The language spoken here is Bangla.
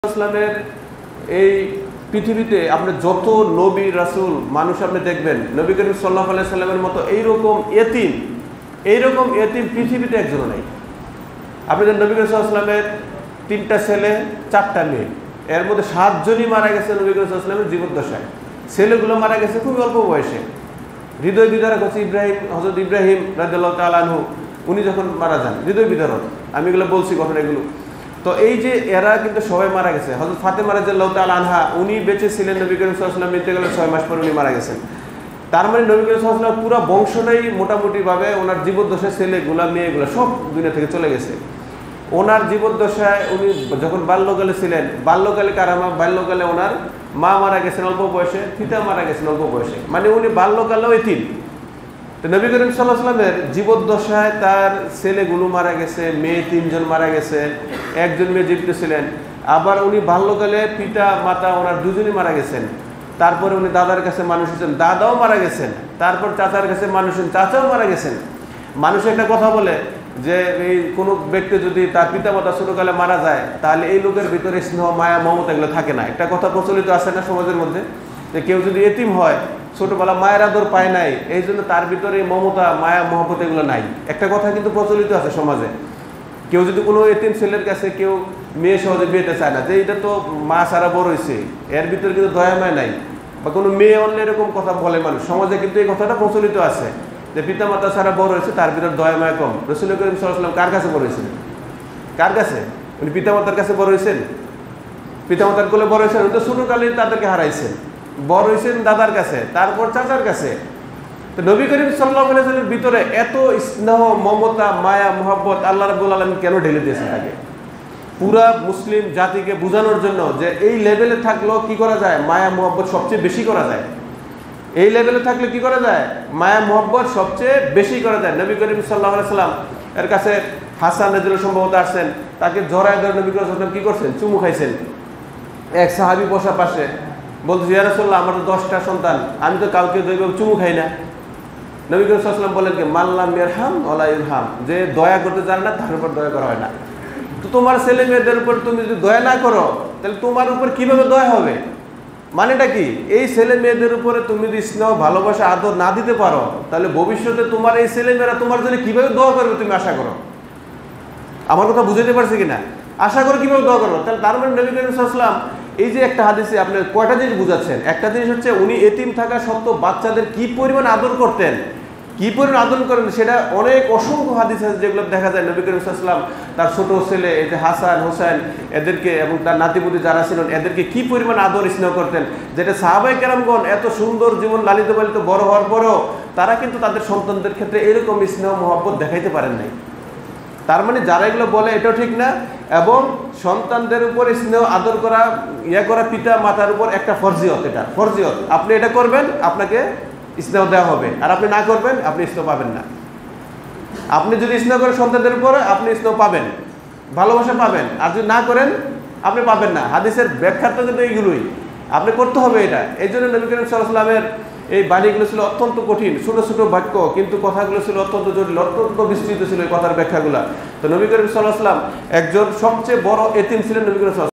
ইসলামের এই পৃথিবীতে আপনি যত নবী রাসূল মানুষ আপনি দেখবেন, নবী করিম সাল্লাল্লাহু আলাইহি সাল্লামের মতো এইরকম এতিম পৃথিবীতে একজনও নেই। আপনি নবী করিম সাল্লাল্লাহু আলাইহি সাল্লামের 3টা ছেলে 4টা মেয়ে, এর মধ্যে 7 জনই মারা গেছে নবী করিম সাল্লাল্লাহু আলাইহি সাল্লামের জীবদ্দশায়। ছেলেগুলো মারা গেছে খুব অল্প বয়সে। হৃদয় বিদারক হচ্ছে হযরত ইব্রাহিম রাদিয়াল্লাহু তাআলা আনহু, উনি যখন মারা যান, হৃদয় বিদারক। আমি এগুলো বলছি ঘটনা এগুলো। তো এই যে এরা কিন্তু সবাই মারা গেছে। হযরত ফাতেমা রাদিয়াল্লাহু তাআলা আনহা উনি বেঁচে ছিলেন, নবী করিম সাল্লাল্লাহু আলাইহি ওয়াসাল্লাম মৃত্যু গেলে 6 মাস পর উনি মারা গেছেন। তার মানে নবী করিম সাল্লাল্লাহু আলাইহি ওয়াসাল্লাম পুরো বংশটাই মোটামুটিভাবে ওনার জীবদ্দশায় ছেলেগুলা মেয়েগুলা সব দুনিয়া থেকে চলে গেছে। ওনার জীবদ্দশায় উনি যখন বাল্যকালে ছিলেন, বাল্যকালে বাল্যকালে ওনার মা মারা গেছেন অল্প বয়সে, পিতা মারা গেছেন অল্প বয়সে, মানে উনি বাল্যকালেও এতিম। তো নবী করিম সাল্লাল্লাহু আলাইহি ওয়াসাল্লামের জীবদ্দশায় তার ছেলেগুলো মারা গেছে, মেয়ে 3 জন মারা গেছে, একজন মেয়ে জীবিত ছিলেন। আবার উনি বাল্যকালে পিতা মাতা ওনার 2 জনই মারা গেছেন। তারপরে উনি দাদার কাছে মানুষ হয়েছেন, দাদাও মারা গেছেন। তারপর চাচার কাছে মানুষ হয়েছেন, চাচাও মারা গেছেন। মানুষ একটা কথা বলে যে এই কোনো ব্যক্তি যদি তার পিতা মাতা ছোটকালে মারা যায়, তাহলে এই লোকের ভিতরে স্নেহ মায়া মমতা এগুলো থাকে না। একটা কথা প্রচলিত আছে না সমাজের মধ্যে, যে কেউ যদি এতিম হয়, ছোটবেলা মায়ের আদর পায় নাই, এই জন্য তার ভিতরে মমতা মায়া মহব্বত এগুলো নাই। একটা কথা কিন্তু প্রচলিত আছে সমাজে। কেউ যদি কোনো এতিম ছেলের কাছে কেউ মেয়ে সহজে বিয়েতে চায় না, যে এটা তো মা সারা বড় হয়েছে, এর ভিতরে কিন্তু দয়া মায় নাই, বা কোনো মেয়ে অন্য এরকম কথা বলে মানুষ সমাজে, কিন্তু এই কথাটা প্রচলিত আছে যে পিতা মাতা সারা বড় হয়েছে, তার ভিতরে দয়া মায়া কম। রাসূল করিম সাল্লাল্লাহু আলাইহি ওয়াসাল্লাম কার কাছে বড় হয়েছেন? কার কাছে? উনি পিতা মাতার কাছে বড় হয়েছেন? পিতা মাতার কোলে বড় হয়েছেন? উনি তো ছোটকালে তাদেরকে হারাইছেন। বড় হয়েছেন দাদার কাছে, তারপর চাচার কাছে। তো নবী করিম সাল্লাল্লাহু আলাইহি ওয়াসাল্লামের ভিতরে এত স্নেহ মমতা মায়া মহব্বত আল্লাহ রাব্বুল আলামিন কেন ঢেলে দিয়েছেন তাকে? পুরা মুসলিম জাতিকে বোঝানোর জন্য যে এই লেভেলে থাকলেও কি করা যায়, মায়া মহব্বত সবচেয়ে বেশি করা যায়। এই লেভেলে থাকলে কি করা যায়, মায়া মহব্বত সবচেয়ে বেশি করা যায়। নবী করিম সাল্লাল্লাহু আলাইহি ওয়াসাল্লাম এর কাছে হাসান রাদিয়াল্লাহু সম্ভবত আসছেন, তাকে জড়ায় ধরে নবী করিম সাল্লাল্লাহু আলাইহি ওয়াসাল্লাম কি করছেন, চুমু খাইছেন। এক সাহাবী বসা পাশে বলছে, ইয়া রাসূলুল্লাহ, আমার তো 10টা সন্তান, আমি তো কাউকে চুমু খাই না। নবী করিম সাল্লাল্লাহু আলাইহি ওয়াসাল্লাম বলেন কি, মাল্লাম ইয়ারহাম ওয়ালা ইরহাম, যে দয়া করতে জানে না তার উপর দয়া করা হয় না। তো তোমার ছেলে মেয়েদের উপর তুমি যদি দয়া না করো, তাহলে তোমার উপর কিভাবে দয়া হবে? মানেটা কি? এই ছেলে মেয়েদের উপরে তুমি যদি স্নেহ ভালোবাসা আদর না দিতে পারো, তাহলে ভবিষ্যতে তোমার এই ছেলে মেয়েরা তোমার জন্য কিভাবে দোয়া করবে তুমি আশা করো? আমার কথা বুঝাতে পারছি কিনা? আশা করে কিভাবে দোয়া করবো? তাহলে তার মানে নবী করিম সাল্লাল্লাহু আলাইহি ওয়াসাল্লাম এই যে একটা হাদিসে আপনি কয়টা জিনিস বুঝাচ্ছেন। একটা জিনিস হচ্ছে উনি এতিম থাকা সত্ত্বেও বাচ্চাদের কি পরিমাণ আদর করতেন, কি পরিমাণ আদর করেন, সেটা অনেক অসংখ্য হাদিস আছে যেগুলো দেখা যায়। নবী করিম সাল্লাল্লাহু আলাইহি ওয়াসাল্লাম তার ছোট ছেলে এই যে হাসান হোসেন এদেরকে এবং তার নাতিপুতি যারা ছিলেন এদেরকে কি পরিমাণ আদর স্নেহ করতেন, যেটা সাহাবায়ে কেরামগণ এত সুন্দর জীবন লালিত পালিত বড় হওয়ার পরেও তারা কিন্তু তাদের সন্তানদের ক্ষেত্রে এরকম স্নেহ মহব্বত দেখাইতে পারেন নাই। তার মানে যারা এগুলো বলে এটাও ঠিক না, এবং সন্তানদের উপর স্নেহ আদর করা করা পিতা মাতার উপর একটা ফরজিয়ত। এটা ফরজিয়ত, আপনি এটা করবেন আপনাকে স্নেহ দেওয়া হবে, আর আপনি না করবেন আপনি স্নেহ পাবেন না। আপনি যদি স্নেহ করেন সন্তানদের উপর আপনি স্নেহ পাবেন, ভালোবাসা পাবেন, আর যদি না করেন আপনি পাবেন না। হাদিসের ব্যাখ্যাটা কিন্তু এইগুলোই, আপনি করতে হবে এটা। এই জন্য নবী করিম সাল্লাল্লাহু আলাইহি ওয়াসাল্লামের এই বাণীগুলো ছিল অত্যন্ত কঠিন, ছোট ছোট বাক্য, কিন্তু কথাগুলো ছিল অত্যন্ত জটিল, অত্যন্ত বিস্তৃত ছিল এই কথার ব্যাখ্যাগুলো। তো নবী করিম সাল্লাল্লাহু আলাইহি ওয়াসাল্লাম একজন সবচেয়ে বড় এতিম ছিলেন নবী করিম সাল্লাল্লাহু আলাইহি ওয়াসাল্লাম।